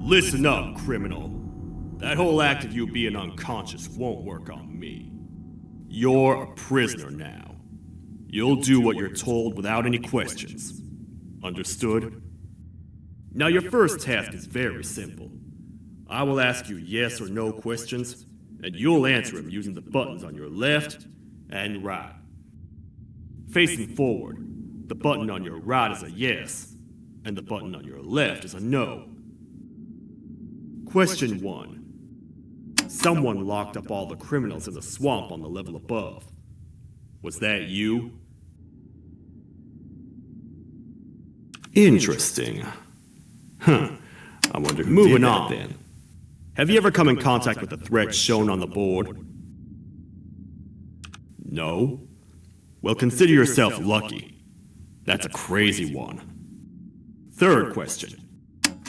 Listen up, criminal. That whole act of you being unconscious won't work on me. You're a prisoner now. You'll do what you're told without any questions. Understood? Now your first task is very simple. I will ask you yes or no questions, and you'll answer them using the buttons on your left and right. Facing forward, the button on your right is a yes, and the button on your left is a no. Question 1. Someone locked up all the criminals in the swamp on the level above. Was that you? Interesting. I wonder who did that then. Have you ever come in contact with the threat shown on the board? No? Well, consider yourself lucky. That's a crazy one. Third question.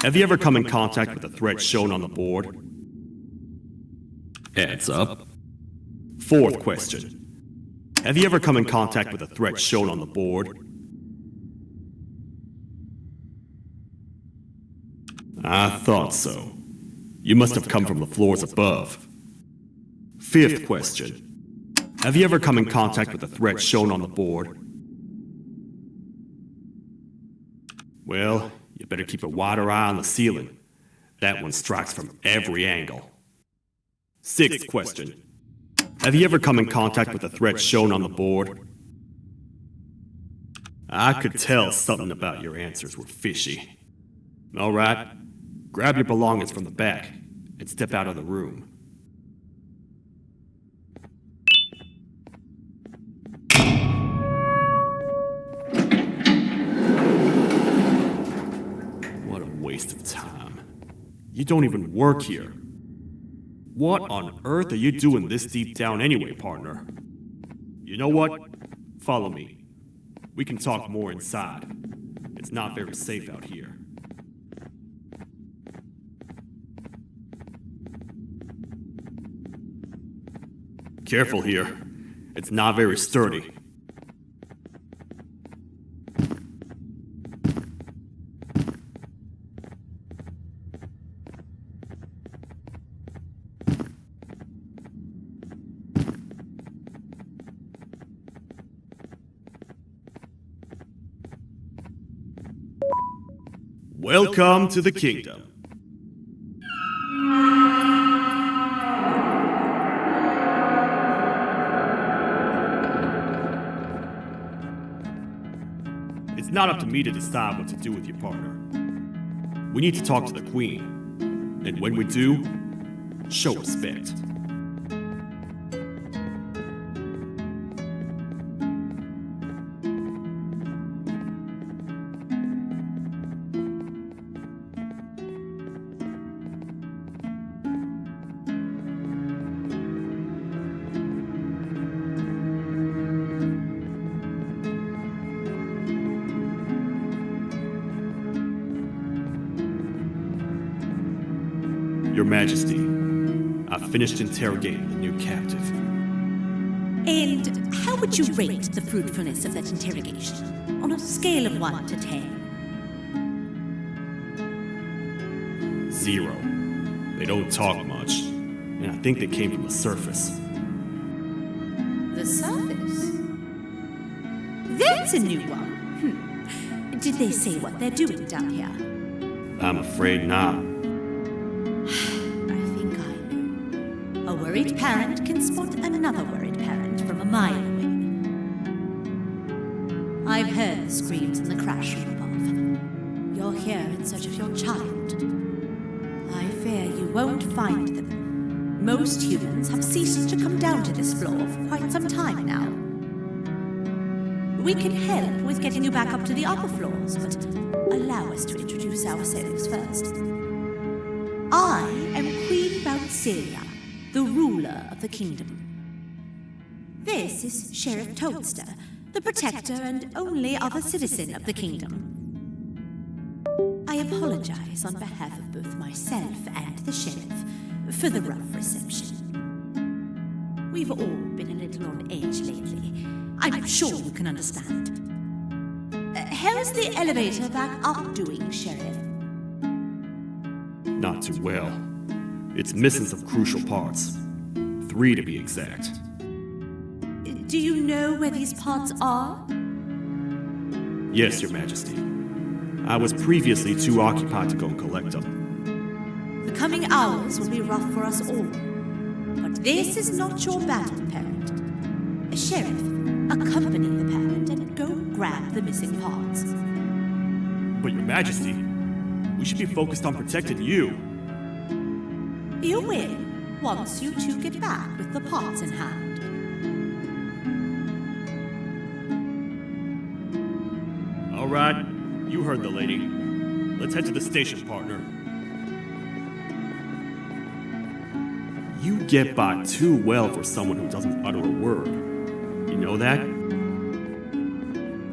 Have you ever come in contact with the threat shown on the board? Adds up. Fourth question. Have you ever come in contact with the threat shown on the board? I thought so. You must have come from the floors above. Fifth question. Have you ever come in contact with the threat shown on the board? Well, you better keep a wider eye on the ceiling. That one strikes from every angle. Sixth question. Have you ever come in contact with the threat shown on the board? I could tell something about your answers were fishy. All right, grab your belongings from the back and step out of the room. What a waste of time. You don't even work here. What on earth are you doing this deep down anyway, partner? You know what? Follow me. We can talk more inside. It's not very safe out here. Careful here. It's not very sturdy. Welcome to the kingdom. It's not up to me to decide what to do with your partner. We need to talk to the queen. And when we do, show respect. Your Majesty, I've finished interrogating the new captive. And how would you rate the fruitfulness of that interrogation? On a scale of 1 to 10? 0. They don't talk much, and I think they came from the surface. The surface? That's a new one. Did they say what they're doing down here? I'm afraid not. I think I know. A worried parent can spot another worried parent from a mile away. I've heard the screams in the crash room above. You're here in search of your child. I fear you won't find them. Most humans have ceased to come down to this floor for quite some time now. We can help with getting you back up to the upper floors, but allow us to introduce ourselves first. I am Queen Bouncelia, the ruler of the kingdom. This is Sheriff Toadster, the protector and only other citizen of the kingdom. I apologize on behalf of both myself and the sheriff for the rough reception. We've all been a little on edge lately. I'm sure you can understand. How's the elevator back up doing, Sheriff? Not too well. It's missing some crucial parts. 3 to be exact. Do you know where these parts are? Yes, Your Majesty. I was previously too occupied to go and collect them. The coming hours will be rough for us all. But this is not your battle, parent. Sheriff, accompany the parent and go grab the missing parts. But Your Majesty, we should be focused on protecting you. You will, once you two get back with the parts in hand. All right, you heard the lady. Let's head to the station, partner. You get by too well for someone who doesn't utter a word. You know that?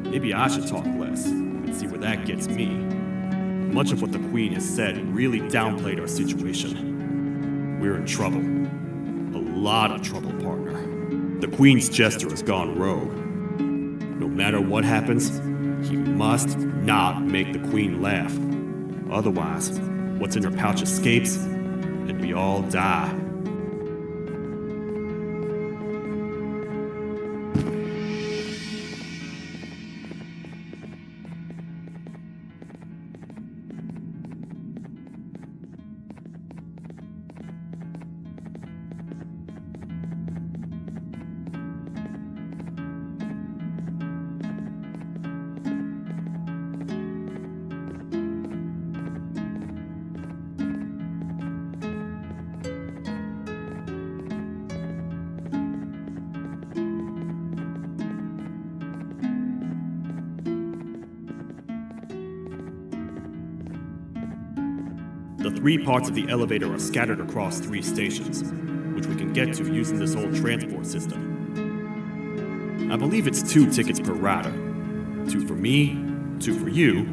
Maybe I should talk less and see where that gets me. Much of what the Queen has said really downplayed our situation. We're in trouble. A lot of trouble, partner. The Queen's jester has gone rogue. No matter what happens, he must not make the Queen laugh. Otherwise, what's in her pouch escapes, and we all die. The 3 parts of the elevator are scattered across 3 stations, which we can get to using this old transport system. I believe it's 2 tickets per rider. 2 for me, 2 for you,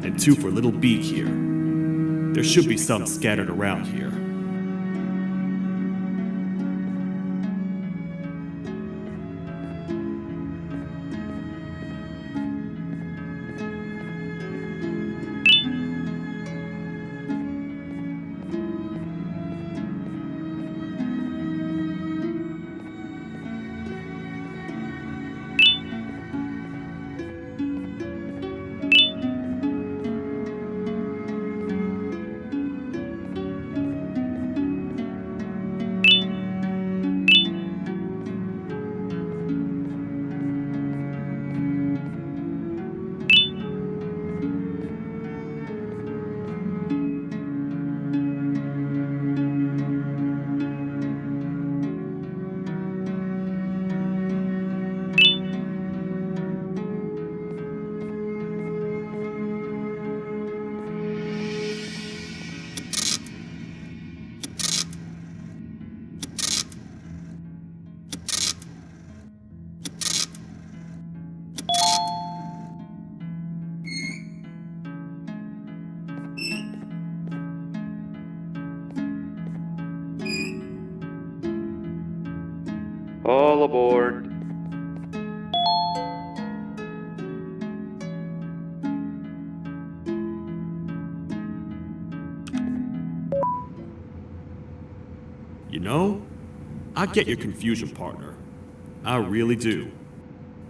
and 2 for Little Beak here. There should be some scattered around here. All aboard. You know, I get your confusion, partner. I really do.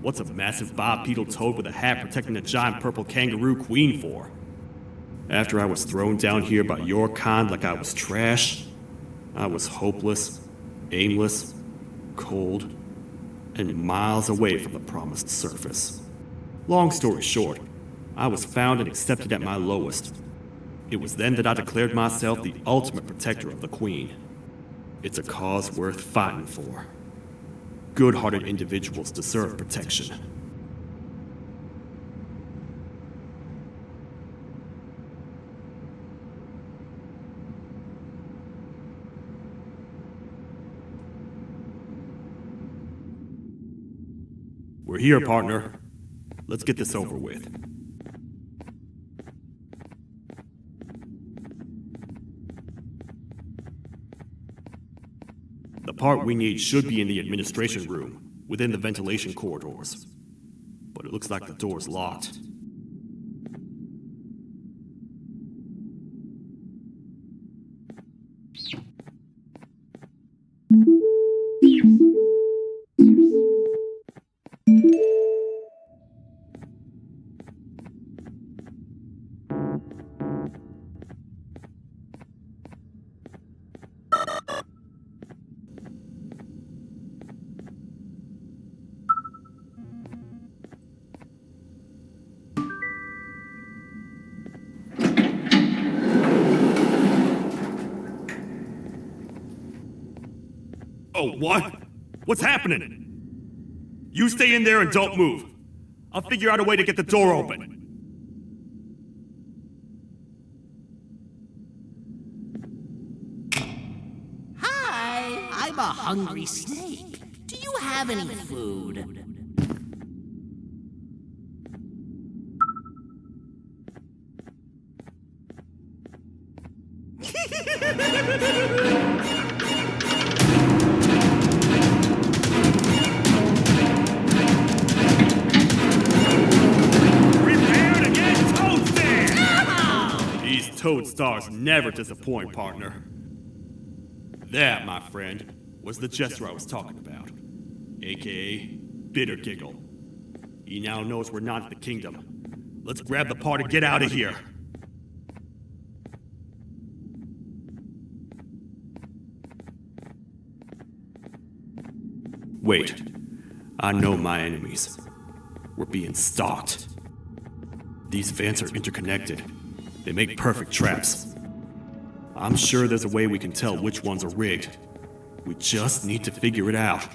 What's a massive bipedal toad with a hat protecting a giant purple kangaroo queen for? After I was thrown down here by your kind like I was trash, I was hopeless, aimless, cold, and miles away from the promised surface. Long story short, I was found and accepted at my lowest. It was then that I declared myself the ultimate protector of the Queen. It's a cause worth fighting for. Good-hearted individuals deserve protection. We're here, partner. Let's get this over with. The part we need should be in the administration room, within the ventilation corridors. But it looks like the door's locked. Oh, what? What's happening? You stay in there and don't move. I'll figure out a way to get the door open. Hi, I'm a hungry snake. Do you have any food? Toad stars never disappoint, partner. That, my friend, was the jester I was talking about, aka Bitter Giggle. He now knows we're not in the kingdom. Let's grab the part and get out of here. Wait, I know my enemies. We're being stalked. These vents are interconnected. They make perfect traps. I'm sure there's a way we can tell which ones are rigged. We just need to figure it out.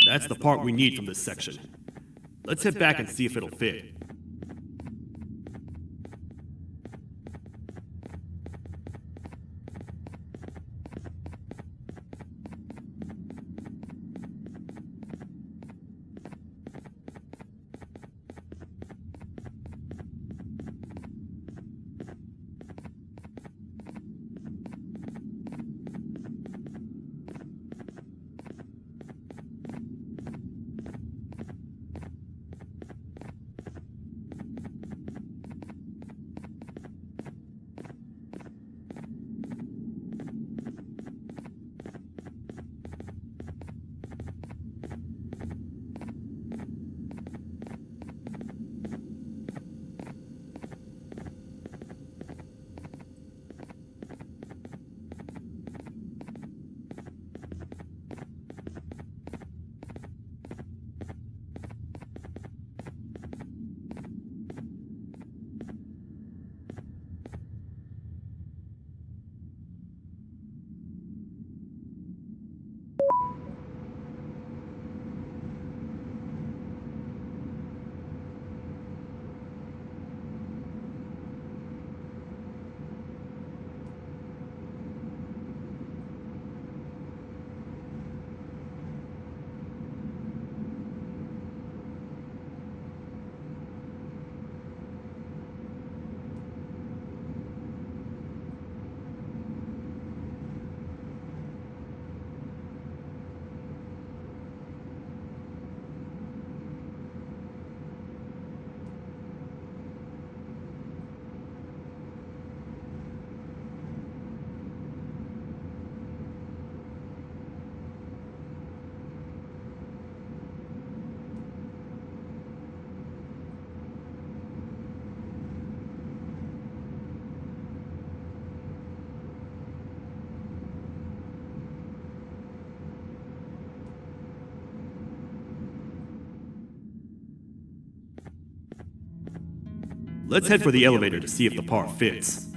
That's the part we need from this section. Let's head back and see if it'll fit. Let's head for the elevator to see if the part fits.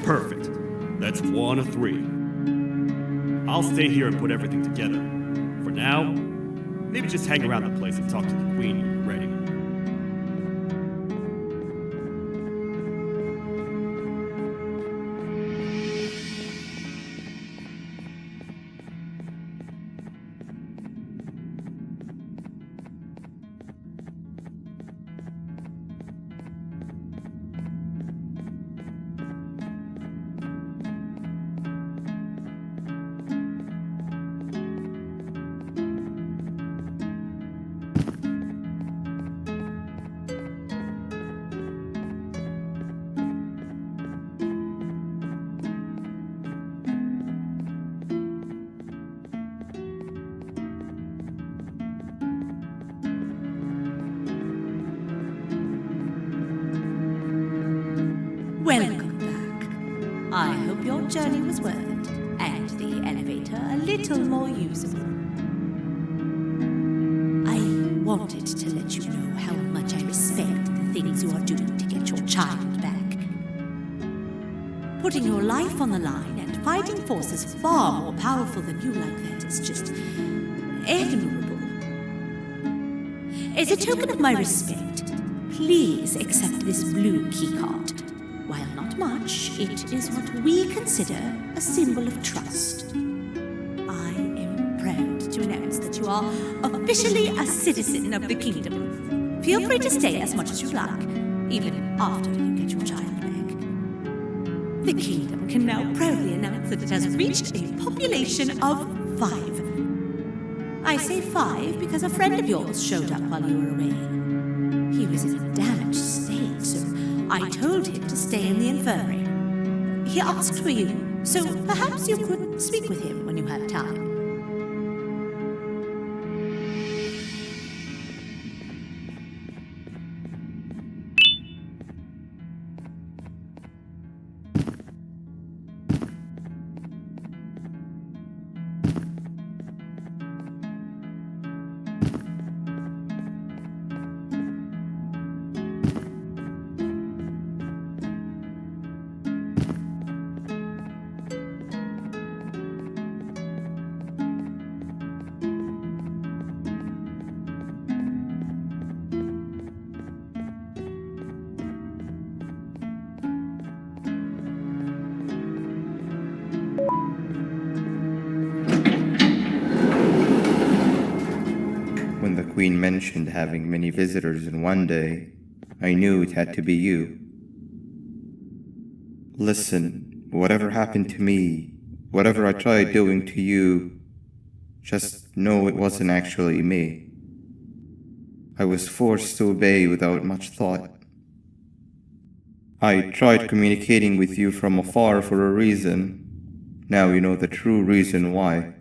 Perfect. That's 1 of 3. I'll stay here and put everything together. For now, maybe just hang around the place and talk to the queen when you're ready. Welcome back. I hope your journey was worth it, and the elevator a little more usable. wanted to let you know how much I respect the things you are doing to get your child back. Putting your life on the line and fighting forces far more powerful than you like that is just admirable. As a token of my respect, please accept this blue keycard. While not much, it is what we consider a symbol of trust. I am proud to announce that you are officially a citizen of the kingdom. Feel free to stay as much as you like, even after you get your child back. The kingdom can now proudly announce that it has reached a population of 5. I say 5 because a friend of yours showed up while you were away. He was in a damaged state, so I told him to stay in the infirmary. He asked for you, so perhaps you could speak with him when you have time. When the Queen mentioned having many visitors in one day, I knew it had to be you. Listen, whatever happened to me, whatever I tried doing to you, just know it wasn't actually me. I was forced to obey without much thought. I tried communicating with you from afar for a reason. Now you know the true reason why.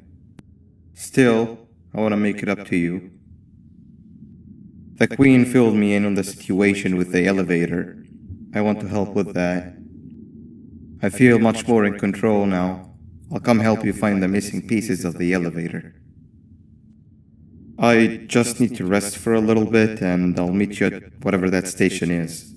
Still, I want to make it up to you. The Queen filled me in on the situation with the elevator. I want to help with that. I feel much more in control now. I'll come help you find the missing pieces of the elevator. I just need to rest for a little bit, and I'll meet you at whatever that station is.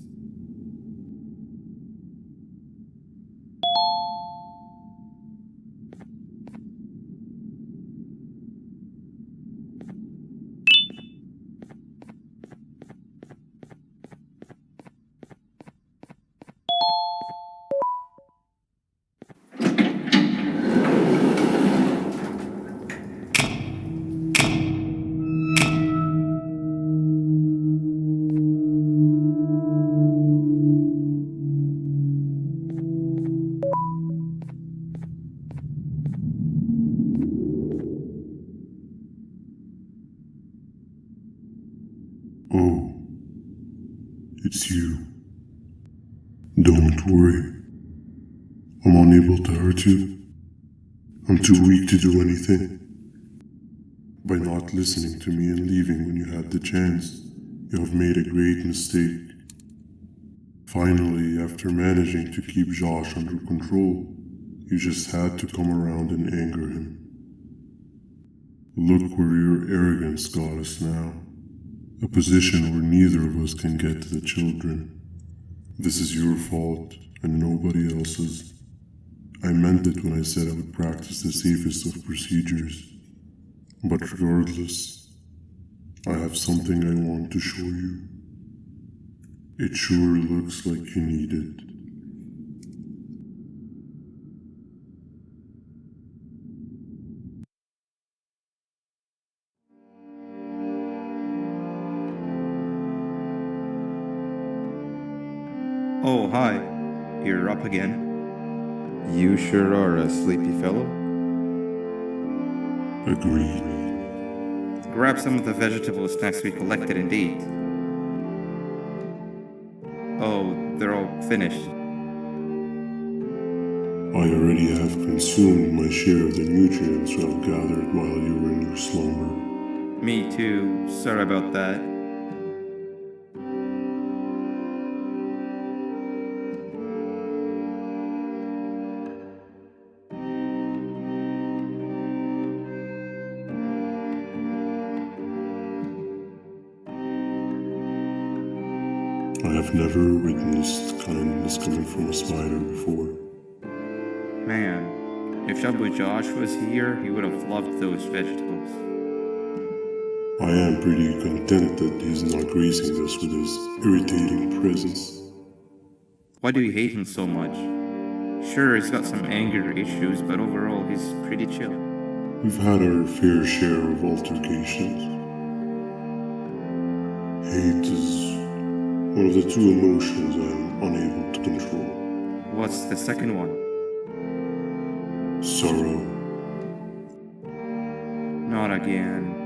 Oh, it's you. Don't worry. I'm unable to hurt you. I'm too weak to do anything. By not listening to me and leaving when you had the chance, you have made a great mistake. Finally, after managing to keep Josh under control, you just had to come around and anger him. Look where your arrogance got us now. A position where neither of us can get to the children. This is your fault and nobody else's. I meant it when I said I would practice the safest of procedures. But regardless, I have something I want to show you. It sure looks like you need it. Oh, hi. You're up again. You sure are a sleepy fellow. Agreed. Grab some of the vegetable snacks we collected and eat. Oh, they're all finished. I already have consumed my share of the nutrients I've gathered while you were in your slumber. Me too. Sorry about that. I have never witnessed kindness coming from a spider before. Man, if Shabu Josh was here, he would have loved those vegetables. I am pretty content that he's not gracing us with his irritating presence. Why do you hate him so much? Sure, he's got some anger issues, but overall he's pretty chill. We've had our fair share of altercations. Hate is one of the two emotions I'm unable to control. What's the second one? Sorrow. Not again.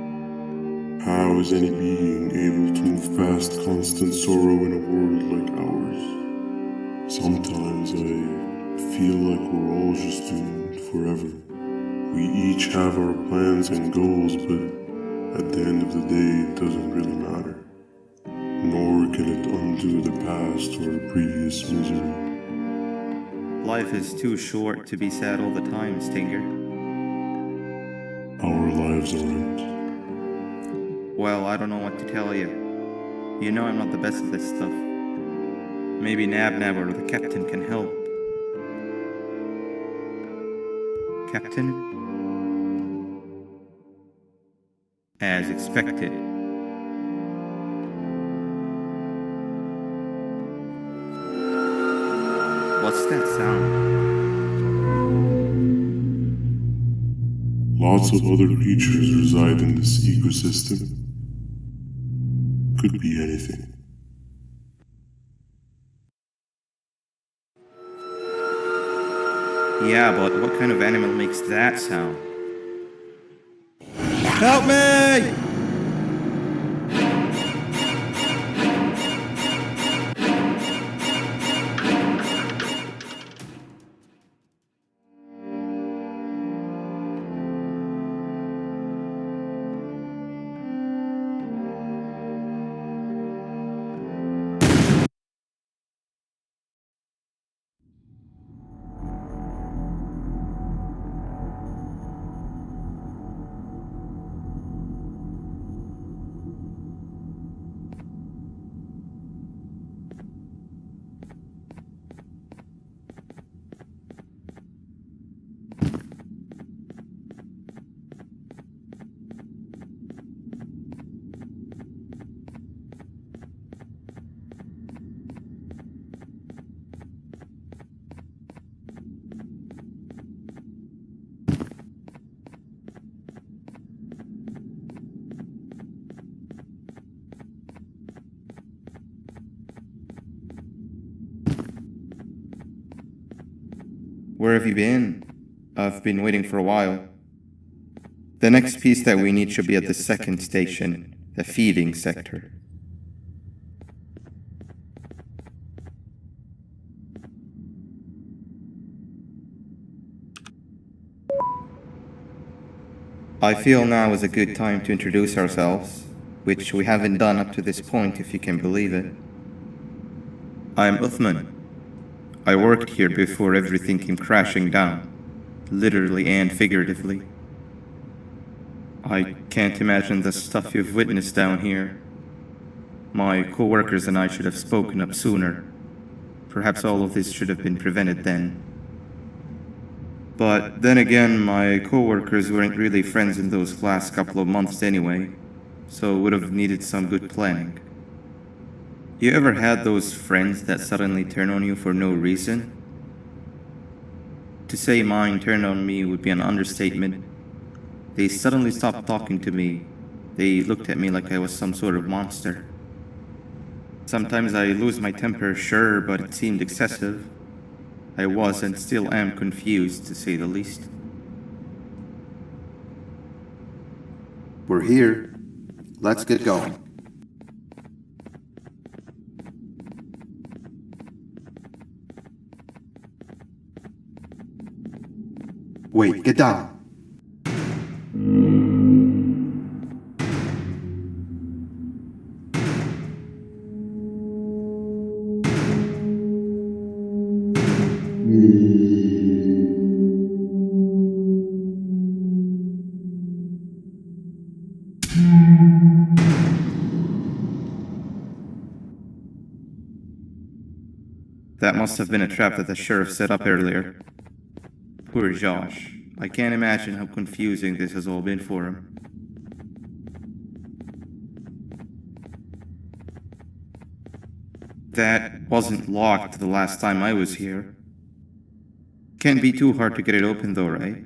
How is any being able to move past constant sorrow in a world like ours? Sometimes I feel like we're all just doomed forever. We each have our plans and goals, but at the end of the day, it doesn't really matter. Nor can it undo the past or previous misery. Life is too short to be sad all the time, Stinger. Our lives aren't. Well, I don't know what to tell you. You know I'm not the best at this stuff. Maybe Nab or the captain can help. Captain? As expected. What's that sound? Lots of other creatures reside in this ecosystem. Could be anything. Yeah, but what kind of animal makes that sound? Help me! Where have you been? I've been waiting for a while. The next piece that we need should be at the second station, the feeding sector. I feel now is a good time to introduce ourselves, which we haven't done up to this point, if you can believe it. I'm Uthman. I worked here before everything came crashing down, literally and figuratively. I can't imagine the stuff you've witnessed down here. My co-workers and I should have spoken up sooner. Perhaps all of this should have been prevented then. But then again, my co-workers weren't really friends in those last couple of months anyway, so would have needed some good planning. You ever had those friends that suddenly turn on you for no reason? To say mine turned on me would be an understatement. They suddenly stopped talking to me. They looked at me like I was some sort of monster. Sometimes I lose my temper, sure, but it seemed excessive. I was and still am confused, to say the least. We're here. Let's get going. Wait, get down. That must have been a trap that the sheriff set up earlier. Poor Josh. I can't imagine how confusing this has all been for him. That wasn't locked the last time I was here. Can't be too hard to get it open though, right?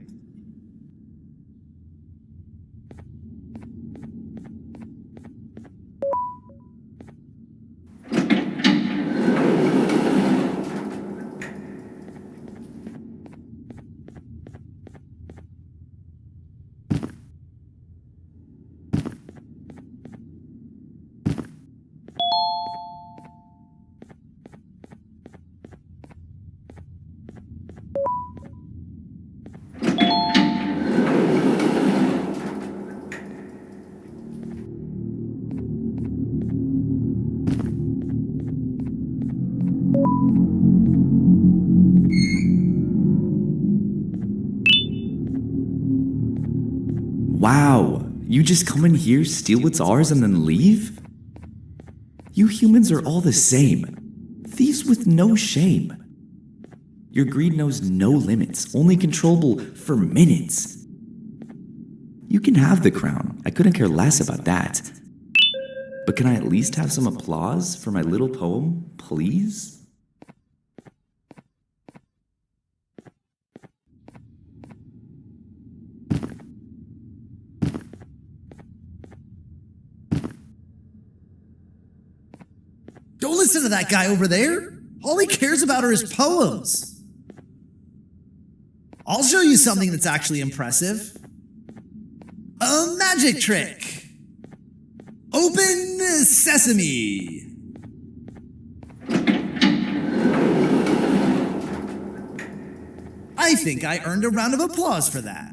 Wow, you just come in here, steal what's ours, and then leave? You humans are all the same. Thieves with no shame. Your greed knows no limits, only controllable for minutes. You can have the crown, I couldn't care less about that. But can I at least have some applause for my little poem, please? Don't listen to that guy over there. All he cares about are his poems. I'll show you something that's actually impressive. A magic trick. Open sesame. I think I earned a round of applause for that.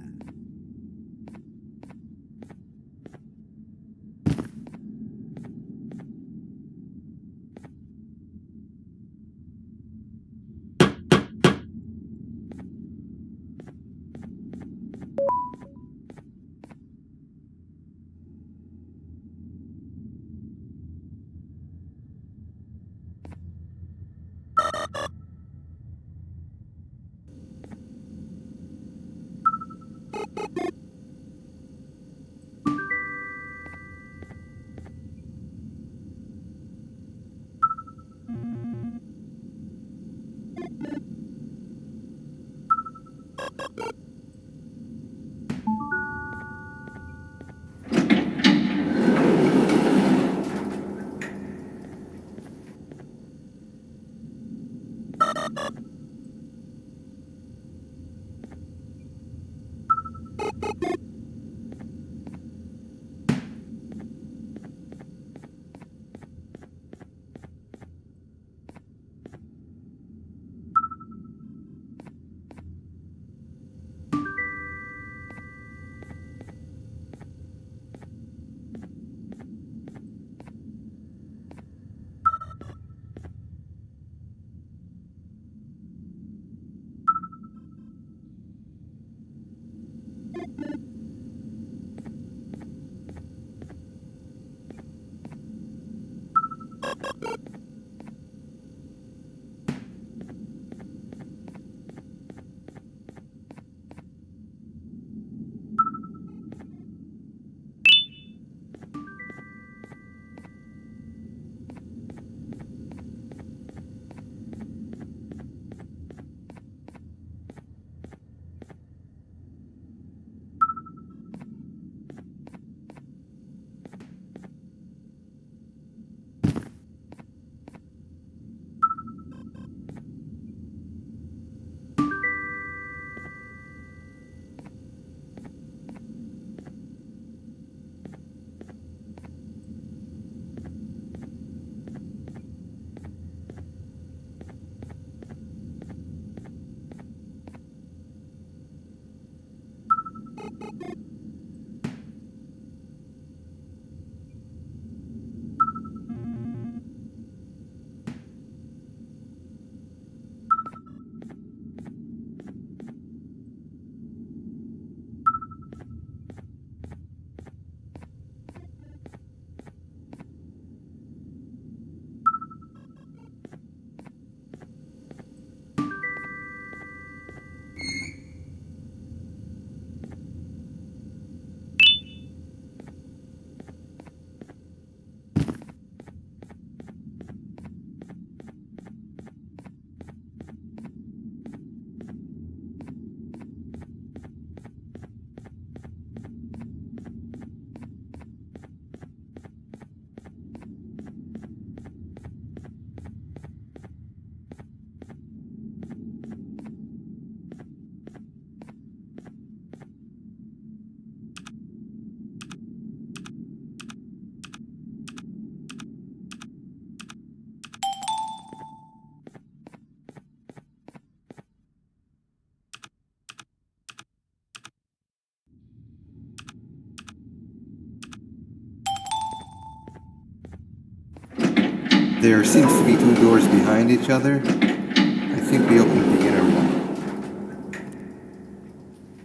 There seems to be two doors behind each other. I think we opened the inner one.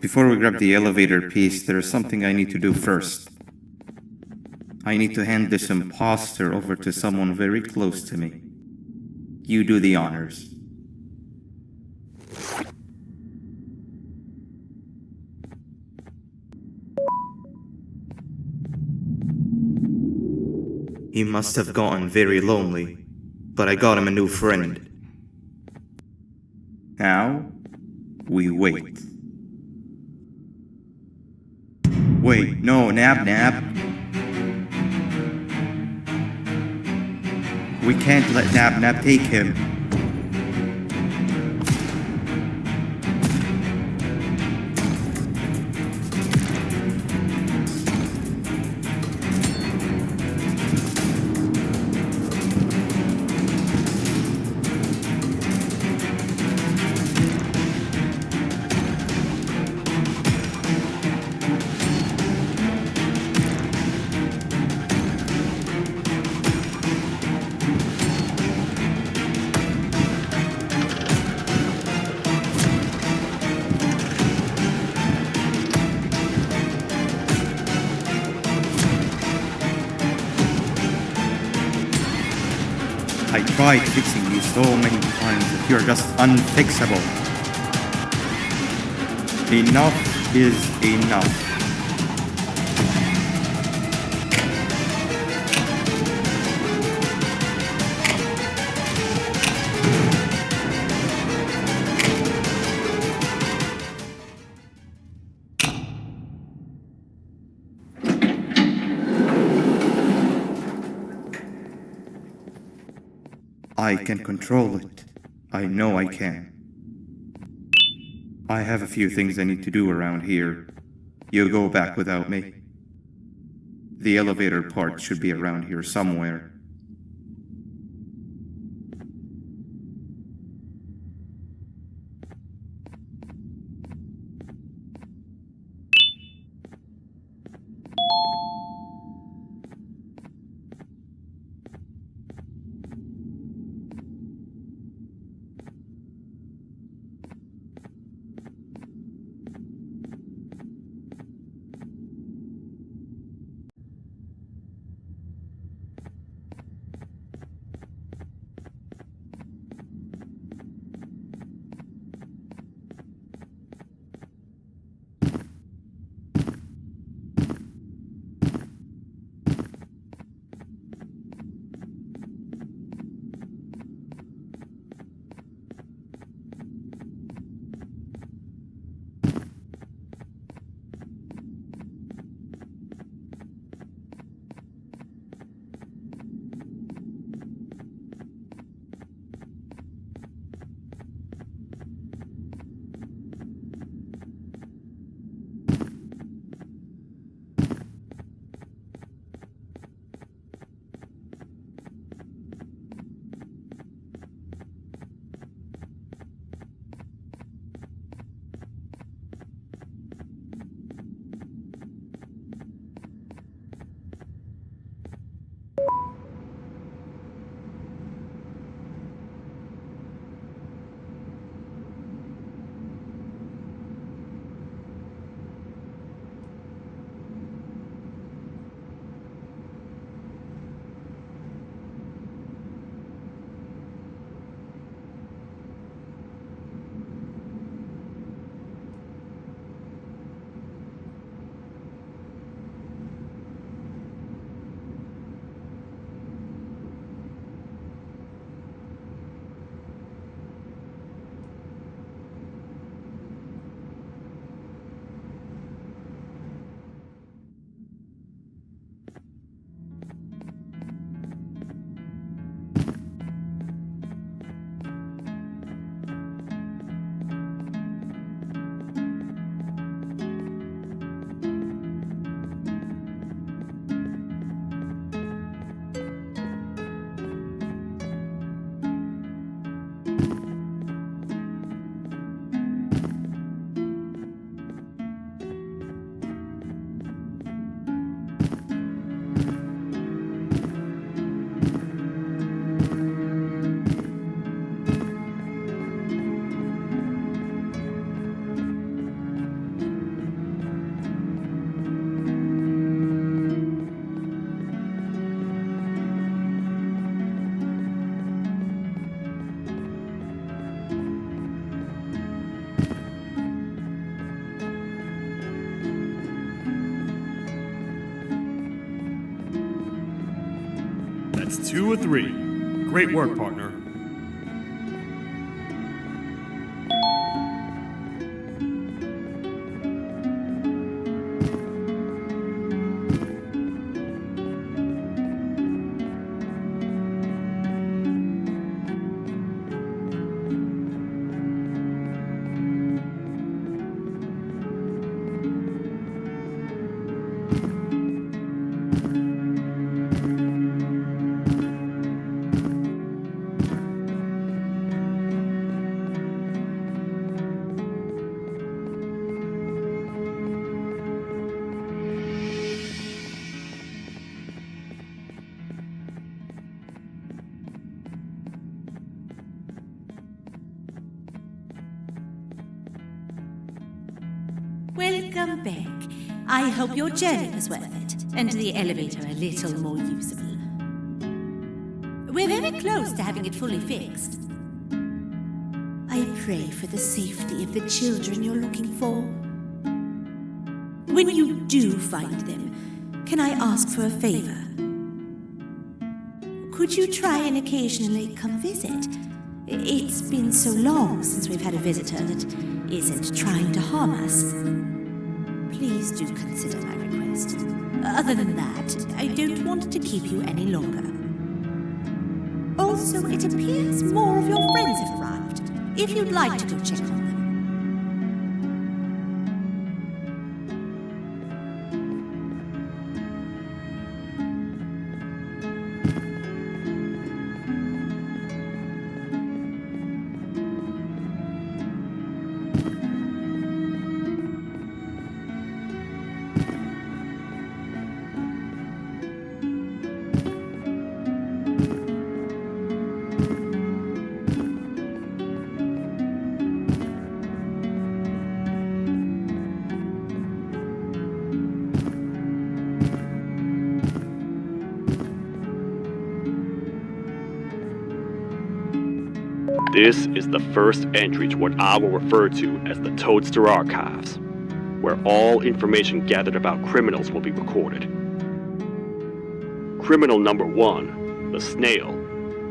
Before we grab the elevator piece, there is something I need to do first. I need to hand this imposter over to someone very close to me. You do the honors. He must have gotten very lonely, but I got him a new friend. Now, we wait. Wait, no, Nab. We can't let Nab take him. I tried fixing you so many times that you're just unfixable. Enough is enough. I can control it. I know I can. I have a few things I need to do around here. You go back without me. The elevator part should be around here somewhere. That's 2 of 3. Great work, partner. Welcome back. I hope your journey was worth it, and the elevator a little more usable. We're very close to having it fully fixed. I pray for the safety of the children you're looking for. When you do find them, can I ask for a favor? Could you try and occasionally come visit? It's been so long since we've had a visitor that isn't trying to harm us. Please do consider my request. Other than that, I don't want to keep you any longer. Also, it appears more of your friends have arrived. If you'd like to go check on them. This is the first entry to what I will refer to as the Toadster Archives, where all information gathered about criminals will be recorded. Criminal number 1, the snail,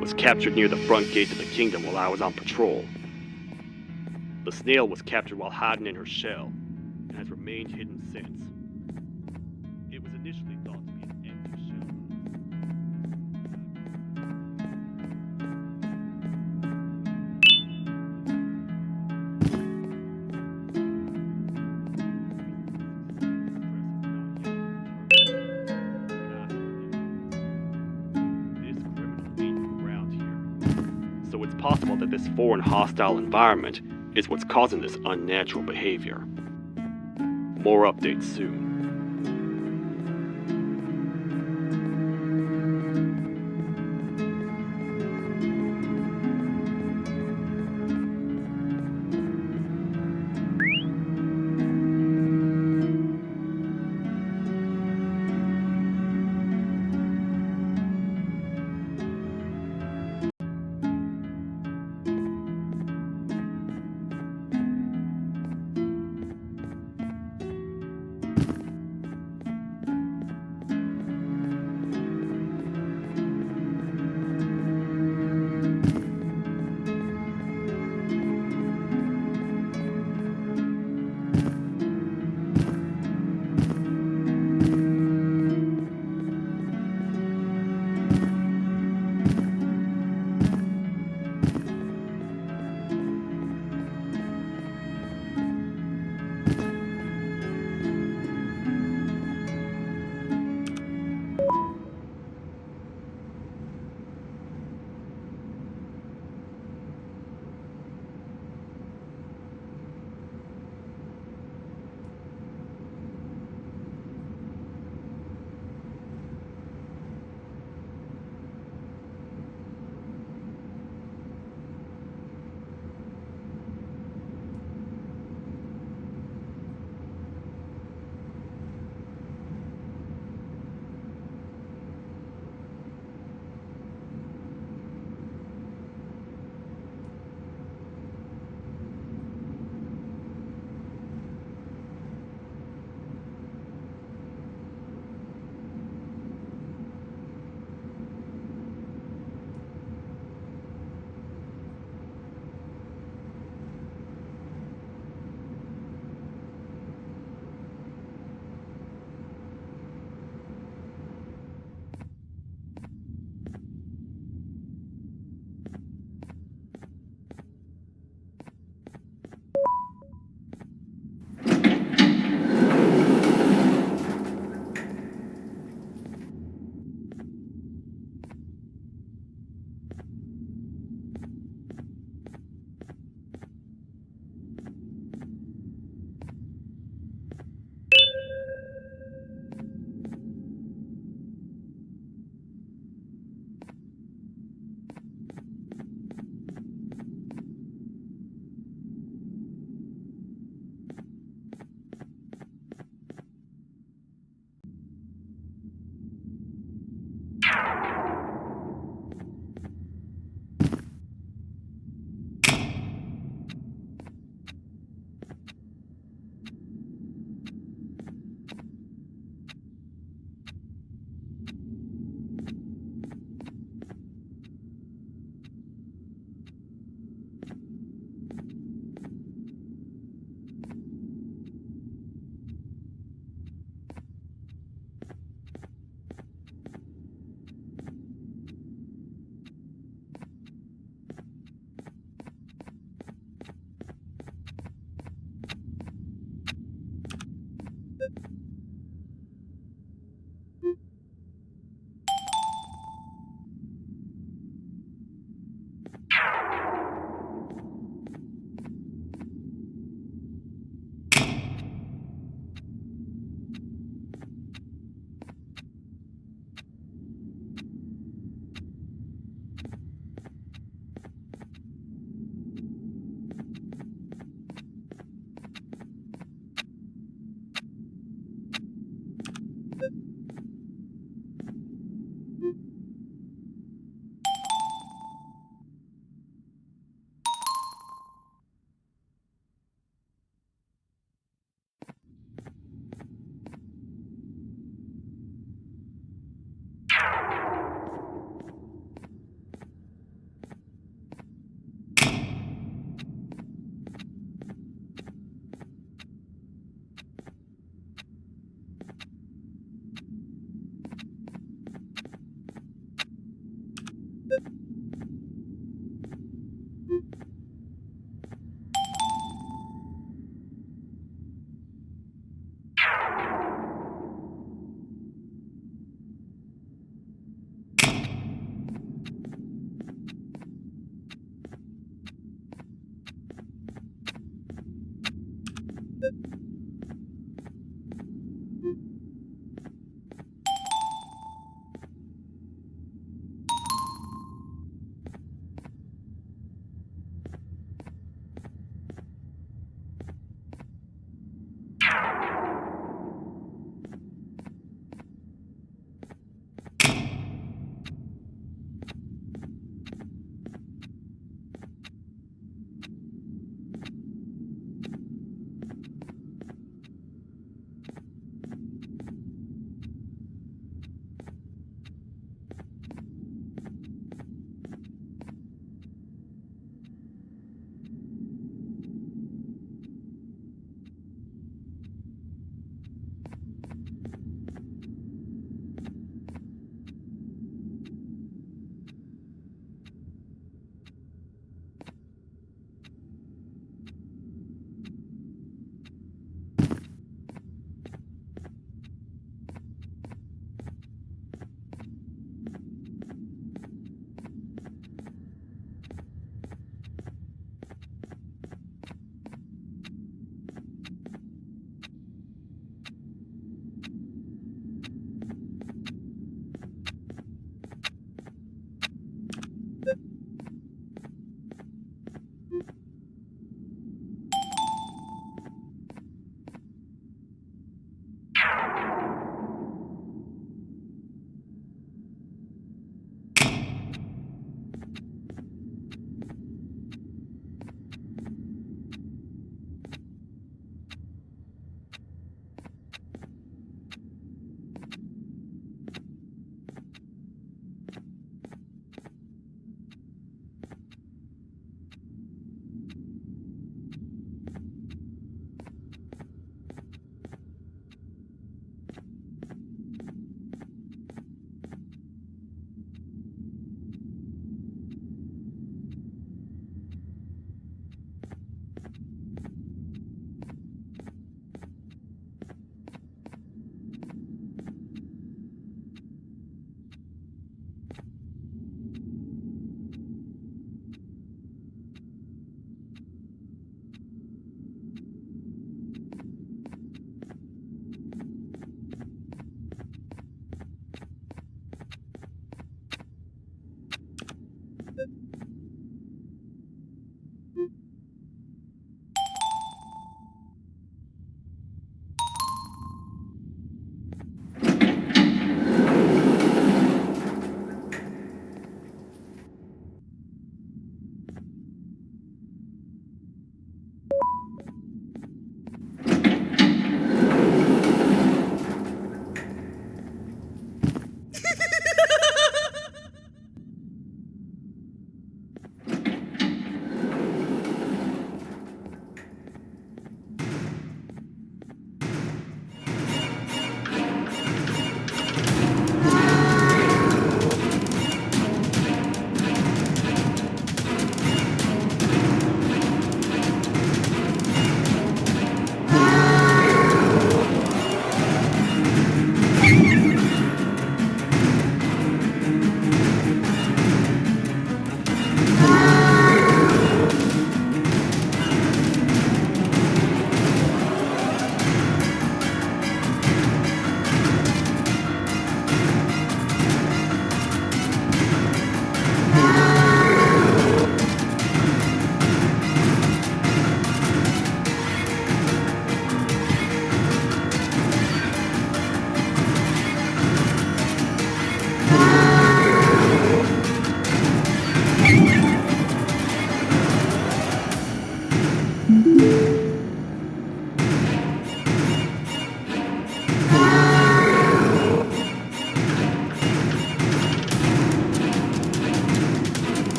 was captured near the front gate of the kingdom while I was on patrol. The snail was captured while hiding in her shell, and has remained hidden since. It was initially thought to be an empty shell. So it's possible that this foreign hostile environment is what's causing this unnatural behavior. More updates soon.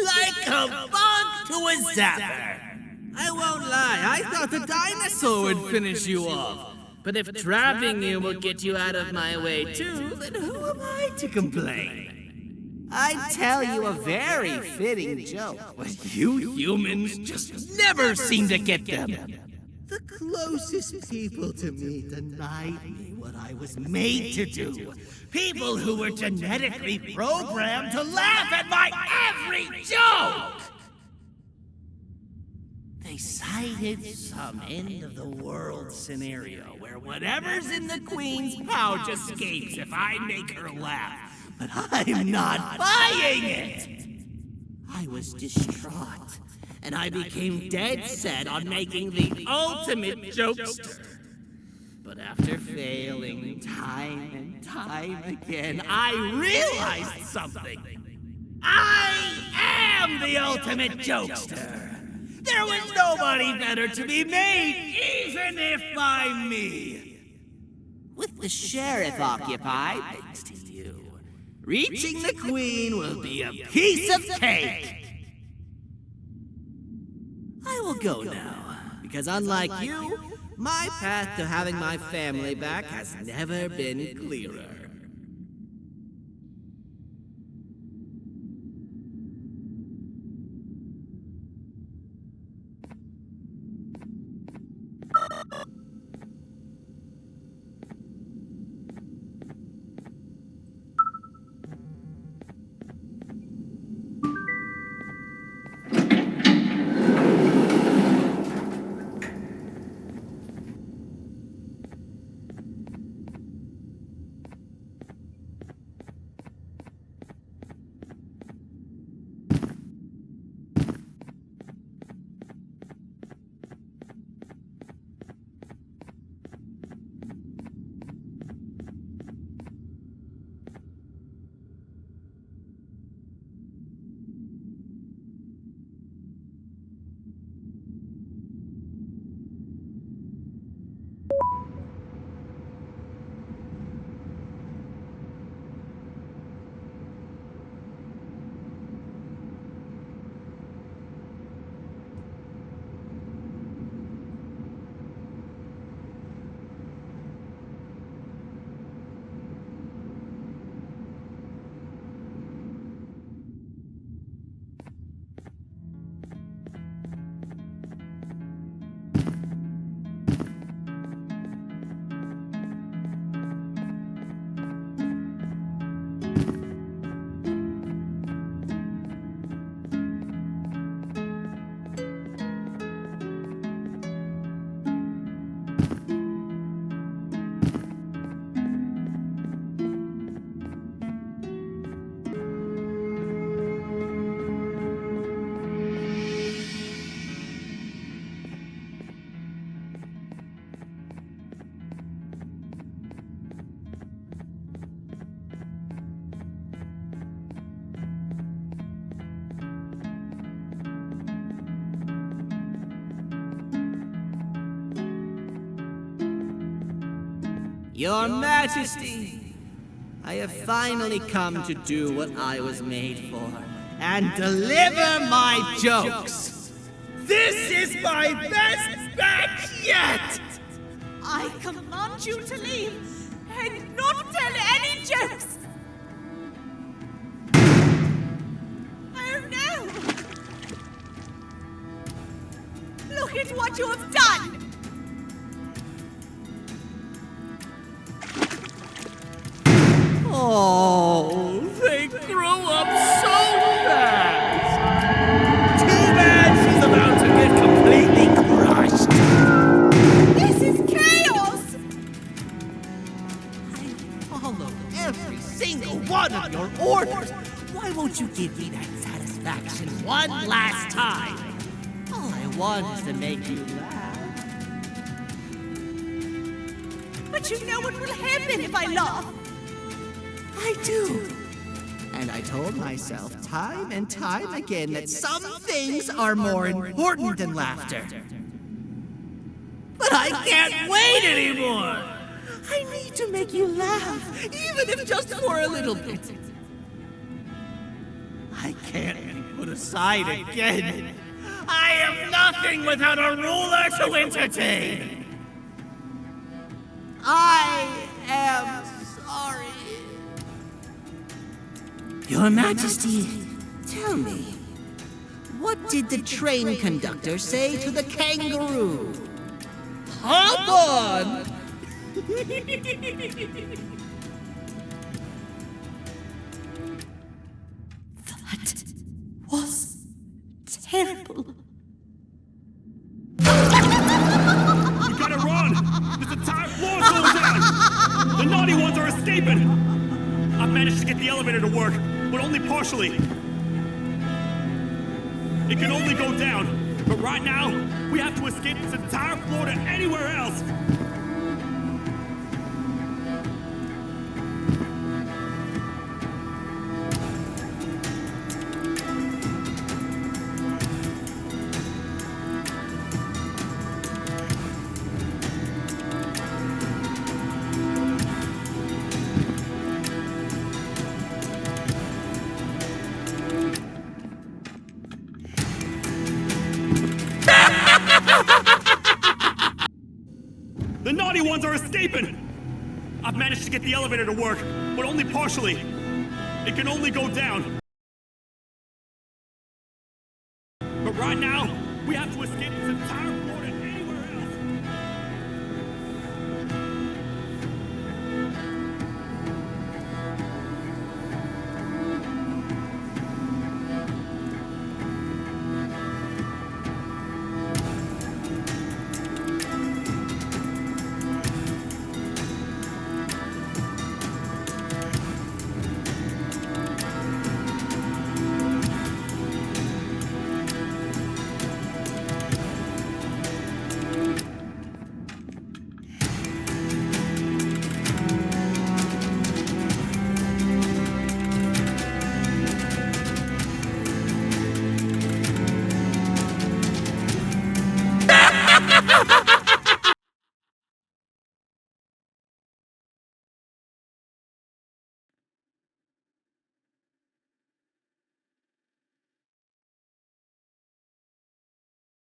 Like a bug to a zapper. I won't lie, I thought the dinosaur would finish you off. But if trapping you will get you out of my way too, then who am I to complain? I'd tell you a very fitting joke, but you humans just never seem to get them. The closest people to me denied me what I was made to do. People who were genetically programmed to laugh at my every joke! They cited some end-of-the-world scenario where whatever's in the Queen's pouch escapes if I make her laugh. but I'm not buying it! I was distraught, and I became dead set on making the ultimate jokester. But after failing time and time again, I realized something. I am the ultimate jokester! There was nobody better to be made, even if by me! With the sheriff occupied, thanks to you, reaching the queen will be a piece of cake! I will go now, because unlike you, my path to having my family back has never been clearer. Your Majesty, I have finally come to do what I was made for, and deliver my jokes. This is my best batch yet! I command you to leave and not tell any jokes! Oh no! Look at what you have done! Oh, they grow up so fast! Too bad she's about to get completely crushed! This is chaos! I follow every single one of your orders! Why won't you give me that satisfaction one last time? All I want is to make you laugh. But you know what will happen if I laugh. I do. And I told myself time and time again that some things are more important than laughter. But I can't wait anymore! I need to make you laugh, even if just for a little bit. I can't be put aside again. I am nothing without a ruler to entertain. I am sorry. Your Majesty, tell me, what did the train conductor say to the kangaroo? Hop on! That was terrible. You gotta run! There's a time war goes on! The naughty ones are escaping! I've managed to get the the elevator to work, but only partially. It can only go down, but right now, we have to escape this entire floor to anywhere else. The naughty ones are escaping! I've managed to get the elevator to work, but only partially. It can only go down. But right now, we have to escape this entire